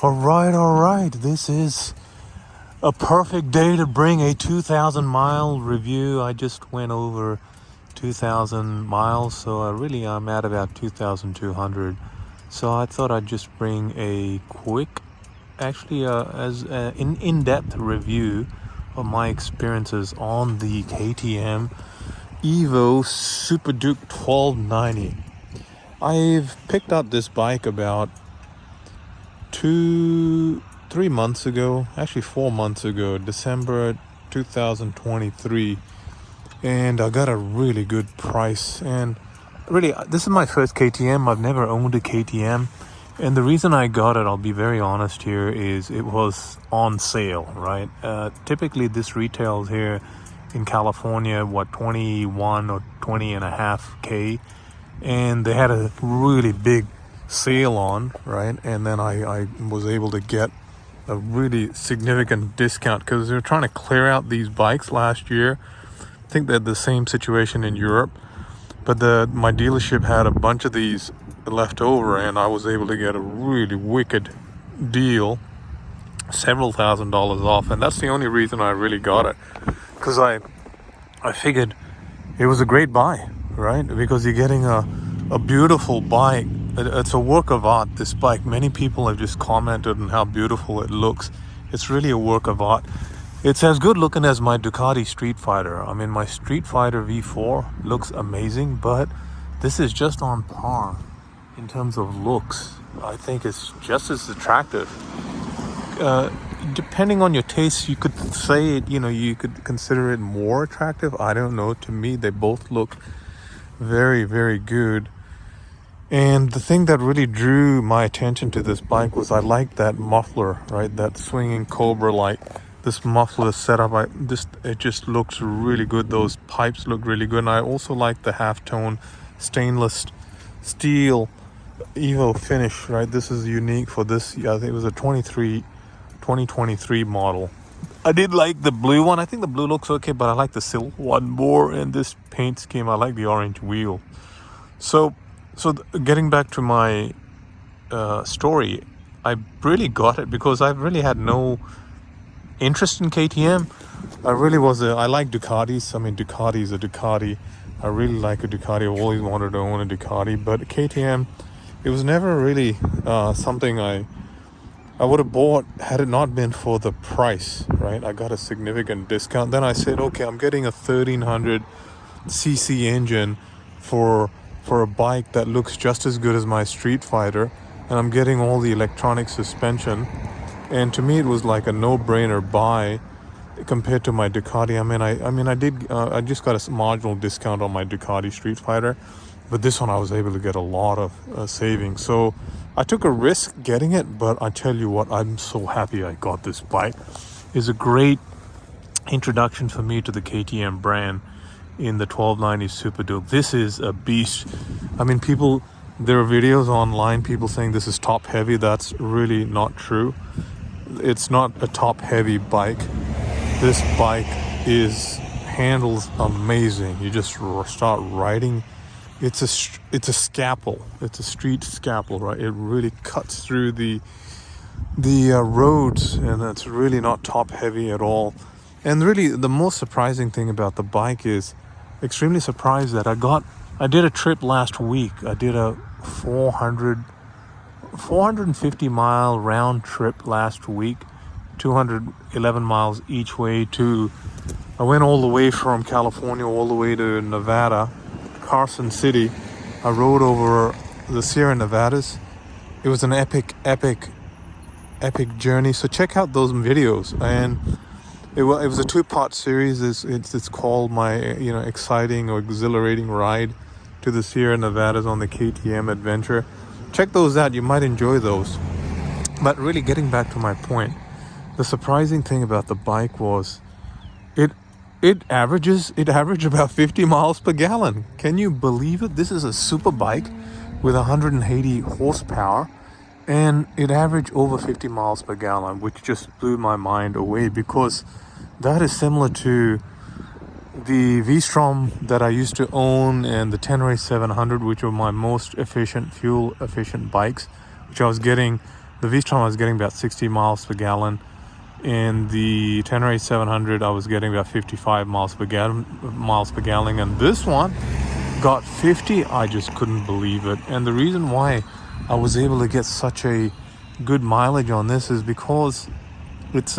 All right. This is a perfect day to bring a 2,000 mile review. I just went over 2,000 miles, so I'm at about 2,200. So I thought I'd just bring a quick, actually, as an in-depth review of my experiences on the KTM EVOR SuperDuke 1290. I've picked up this bike about 3 months ago, actually 4 months ago, December 2023, and I got a really good price. And really, this is my first KTM. I've never owned a KTM, and the reason I got it, I'll be very honest here, is it was on sale, right? Typically this retails here in California, 21 or 20 and a half K, and they had a really big sale on, right? And then I was able to get a really significant discount because they were trying to clear out these bikes last year. I think they're the same situation in Europe, but my dealership had a bunch of these left over, and I was able to get a really wicked deal, several $1,000s off. And that's the only reason I really got it, because I figured it was a great buy, right? Because you're getting a beautiful bike. It's a work of art, this bike. Many people have just commented on how beautiful it looks. It's really a work of art. It's as good looking as my Ducati Street Fighter. I mean, my Street Fighter V4 looks amazing, but this is just on par in terms of looks. I think it's just as attractive. Depending on your taste, you could say it, you could consider it more attractive. I don't know. To me, they both look very, very good. And the thing that really drew my attention to this bike was I liked that muffler, right? That swinging Cobra light. This muffler setup, it just looks really good. Those pipes look really good. And I also like the half-tone stainless steel Evo finish, right? This is unique for this. I think it was a 2023 model. I did like the blue one. I think the blue looks okay, but I like the silver one more. And this paint scheme, I like the orange wheel. So getting back to my story, I really got it because I've really had no interest in KTM. I like Ducatis. I mean, Ducati is a Ducati. I really like a Ducati. I've always wanted to own a Ducati, but KTM, it was never really something I would have bought had it not been for the price, right? I got a significant discount. Then I said, okay, I'm getting a 1300cc engine for a bike that looks just as good as my Street Fighter, and I'm getting all the electronic suspension. And to me, it was like a no-brainer buy compared to my Ducati. I just got a marginal discount on my Ducati Street Fighter, but this one I was able to get a lot of savings. So I took a risk getting it, but I tell you what, I'm so happy I got this bike. It's a great introduction for me to the KTM brand in the 1290 SuperDuke. This is a beast. I mean, there are videos online, people saying this is top heavy. That's really not true. It's not a top heavy bike. This bike handles amazing. You just start riding. It's a scalpel. It's a street scalpel, right? It really cuts through the roads, and it's really not top heavy at all. And really, the most surprising thing about the bike is, extremely surprised that I did a trip last week. I did a 450 mile round trip last week, 211 miles each way I went all the way from California all the way to Nevada, Carson City. I rode over the Sierra Nevadas. It was an epic journey. So check out those videos. And it was a 2-part series. It's called my exciting or exhilarating ride to the Sierra Nevadas on the KTM adventure. Check those out. You might enjoy those. But really, getting back to my point, the surprising thing about the bike was it averaged about 50 miles per gallon. Can you believe it? This is a super bike with 180 horsepower, and it averaged over 50 miles per gallon, which just blew my mind away, because that is similar to the V-Strom that I used to own and the Tenere 700, which were my most fuel efficient bikes, which I was getting The V-Strom I was getting about 60 miles per gallon. In the Tenere 700 I was getting about 55 miles per gallon, and this one got 50. I just couldn't believe it. And the reason why I was able to get such a good mileage on this is because it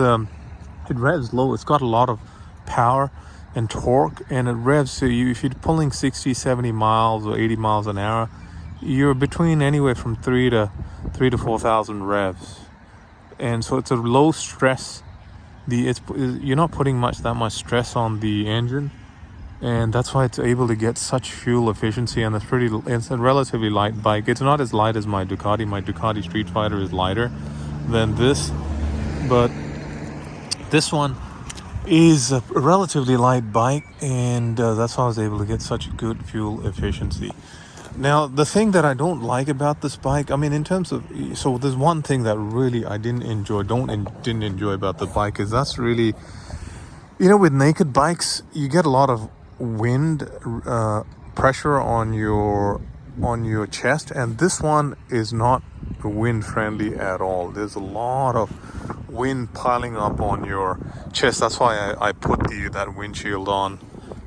revs low. It's got a lot of power and torque, and it revs, so if you're pulling 60, 70 miles or 80 miles an hour, you're between anywhere from 3 to 4,000 revs. And so it's a low stress. You're not putting that much stress on the engine, and that's why it's able to get such fuel efficiency. And it's a relatively light bike. It's not as light as my Ducati. My Ducati Street Fighter is lighter than this, but this one is a relatively light bike, and that's why I was able to get such good fuel efficiency. Now, the thing that I don't like about this bike, I mean, in terms of, so there's one thing that really I didn't enjoy about the bike, is that's really, with naked bikes, you get a lot of wind pressure on your chest, and this one is not wind friendly at all. There's a lot of wind piling up on your chest. That's why I put that windshield on.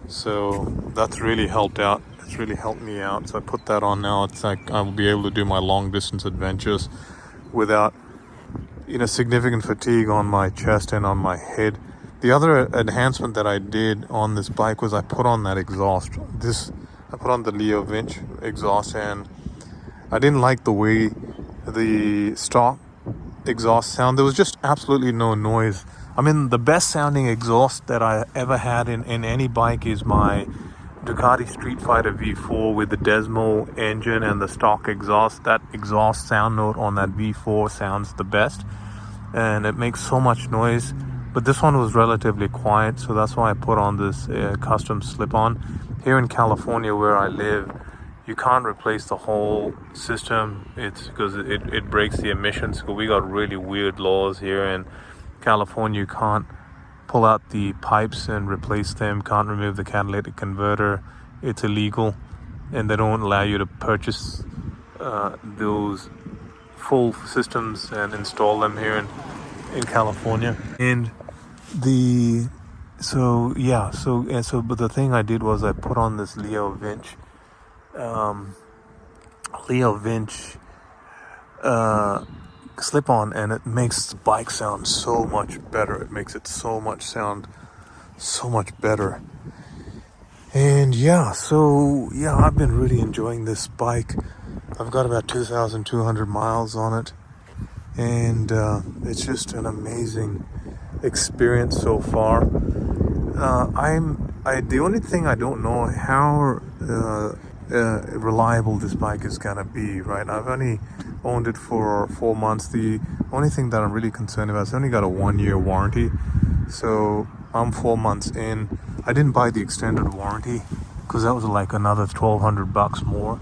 So that's really helped out. It's really helped me out. So I put that on now. It's like I will be able to do my long distance adventures without significant fatigue on my chest and on my head. The other enhancement that I did on this bike was I put on that exhaust. I put on the Leo Vinch exhaust, and I didn't like the way the stock exhaust sound. There was just absolutely no noise. I mean, the best sounding exhaust that I ever had in any bike is my Ducati Street Fighter V4 with the Desmo engine and the stock exhaust. That exhaust sound note on that V4 sounds the best, and it makes so much noise. But this one was relatively quiet, so that's why I put on this custom slip-on. Here in California where I live, you can't replace the whole system. It's because it breaks the emissions. So we got really weird laws here in California. You can't pull out the pipes and replace them, can't remove the catalytic converter. It's illegal, and they don't allow you to purchase those full systems and install them here in California. And but the thing I did was I put on this Leo Vinch slip-on, and it makes the bike sound so much better. It makes it sound so much better. And I've been really enjoying this bike. I've got about 2,200 miles on it, and it's just an amazing experience so far. The only thing I don't know how reliable this bike is gonna be, right? I've only owned it for 4 months. The only thing that I'm really concerned about is it's only got a 1-year warranty, so I'm 4 months in. I didn't buy the extended warranty because that was like another $1,200 more,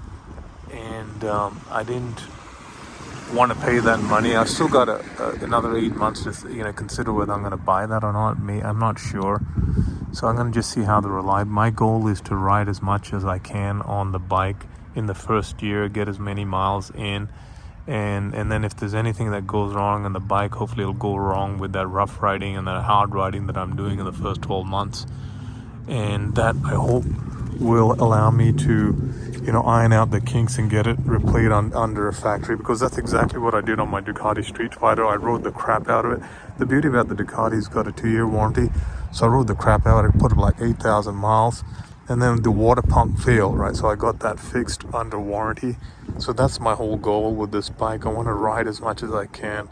and I didn't want to pay that money. I've still got another 8 months to consider whether I'm going to buy that or not. I'm not sure. So I'm going to just see how my goal is to ride as much as I can on the bike in the first year, get as many miles in, and then if there's anything that goes wrong on the bike, hopefully it'll go wrong with that rough riding and that hard riding that I'm doing in the first 12 months. And that, I hope, will allow me to iron out the kinks and get it replayed under a factory, because that's exactly what I did on my Ducati Street Fighter. I rode the crap out of it. The beauty about the Ducati's got a 2-year warranty, so I rode the crap out. I put up like 8,000 miles, and then the water pump failed, right? So I got that fixed under warranty. So that's my whole goal with this bike. I want to ride as much as I can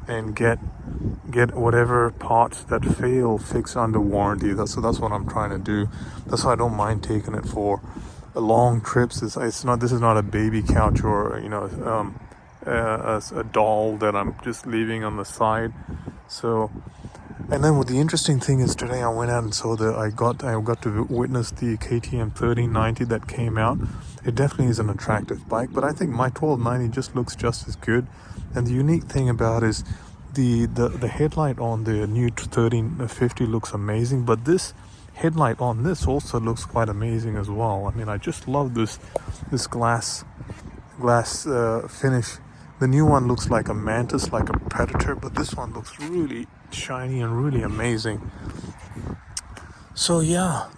and get whatever parts that fail fixed under warranty. That's what I'm trying to do. That's why I don't mind taking it for long trips. This is not a baby couch or a doll that I'm just leaving on the side. So, and then what the interesting thing is, today I went out and saw I got to witness the KTM 1390 that came out. It definitely is an attractive bike, but I think my 1290 just looks just as good. And the unique thing about is the headlight on the new 1350 looks amazing, but this headlight on this also looks quite amazing as well. I mean, I just love this glass finish The new one looks like a mantis, like a predator, but this one looks really shiny and really amazing. So yeah,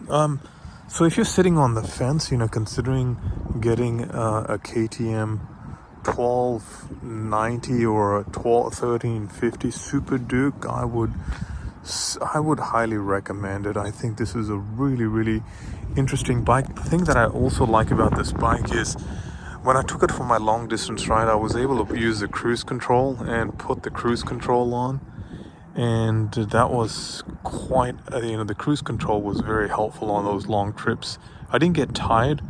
so if you're sitting on the fence, considering getting a KTM 1290 or a 1350 SuperDuke, I would highly recommend it. I think this is a really, really interesting bike. The thing that I also like about this bike is when I took it for my long distance ride, I was able to use the cruise control and put the cruise control on. And that was quite, the cruise control was very helpful on those long trips. I didn't get tired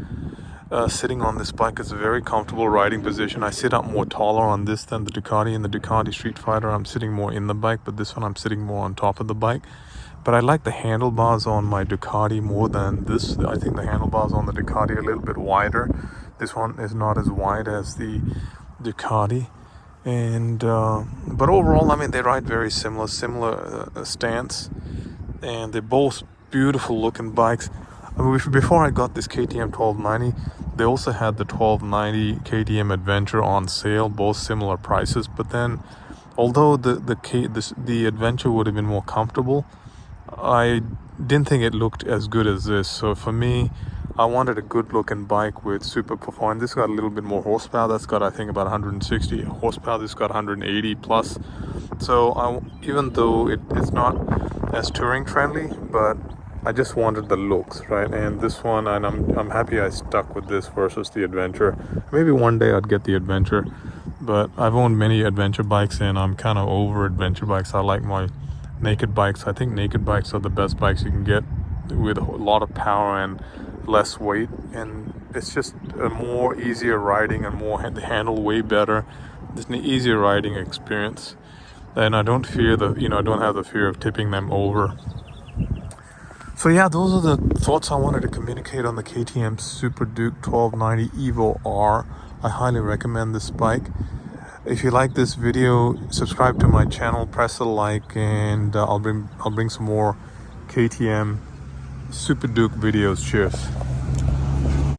sitting on this bike. It's a very comfortable riding position. I sit up more taller on this than the Ducati. In the Ducati Street Fighter, I'm sitting more in the bike, but this one I'm sitting more on top of the bike. But I like the handlebars on my Ducati more than this. I think the handlebars on the Ducati are a little bit wider. This one is not as wide as the Ducati. And but overall, I mean, they ride very similar stance, and they're both beautiful looking bikes. I mean, before I got this KTM 1290, they also had the 1290 KTM Adventure on sale, both similar prices. But then, although the Adventure would have been more comfortable, I didn't think it looked as good as this. So for me, I wanted a good looking bike with super performance. This got a little bit more horsepower. That's got, I think, about 160 horsepower. This got 180 plus. So even though it's not as touring friendly, but I just wanted the looks, right? And this one, and I'm happy I stuck with this versus the Adventure. Maybe one day I'd get the Adventure, but I've owned many adventure bikes and I'm kind of over adventure bikes. I like my naked bikes. I think naked bikes are the best bikes you can get, with a lot of power and less weight, and it's just a more easier riding and the handle way better. It's an easier riding experience, and I don't fear I don't have the fear of tipping them over. So yeah, those are the thoughts I wanted to communicate on the KTM SuperDuke 1290 EVOR. I highly recommend this bike. If you like this video, subscribe to my channel, press a like, and I'll bring some more KTM SuperDuke videos. Cheers.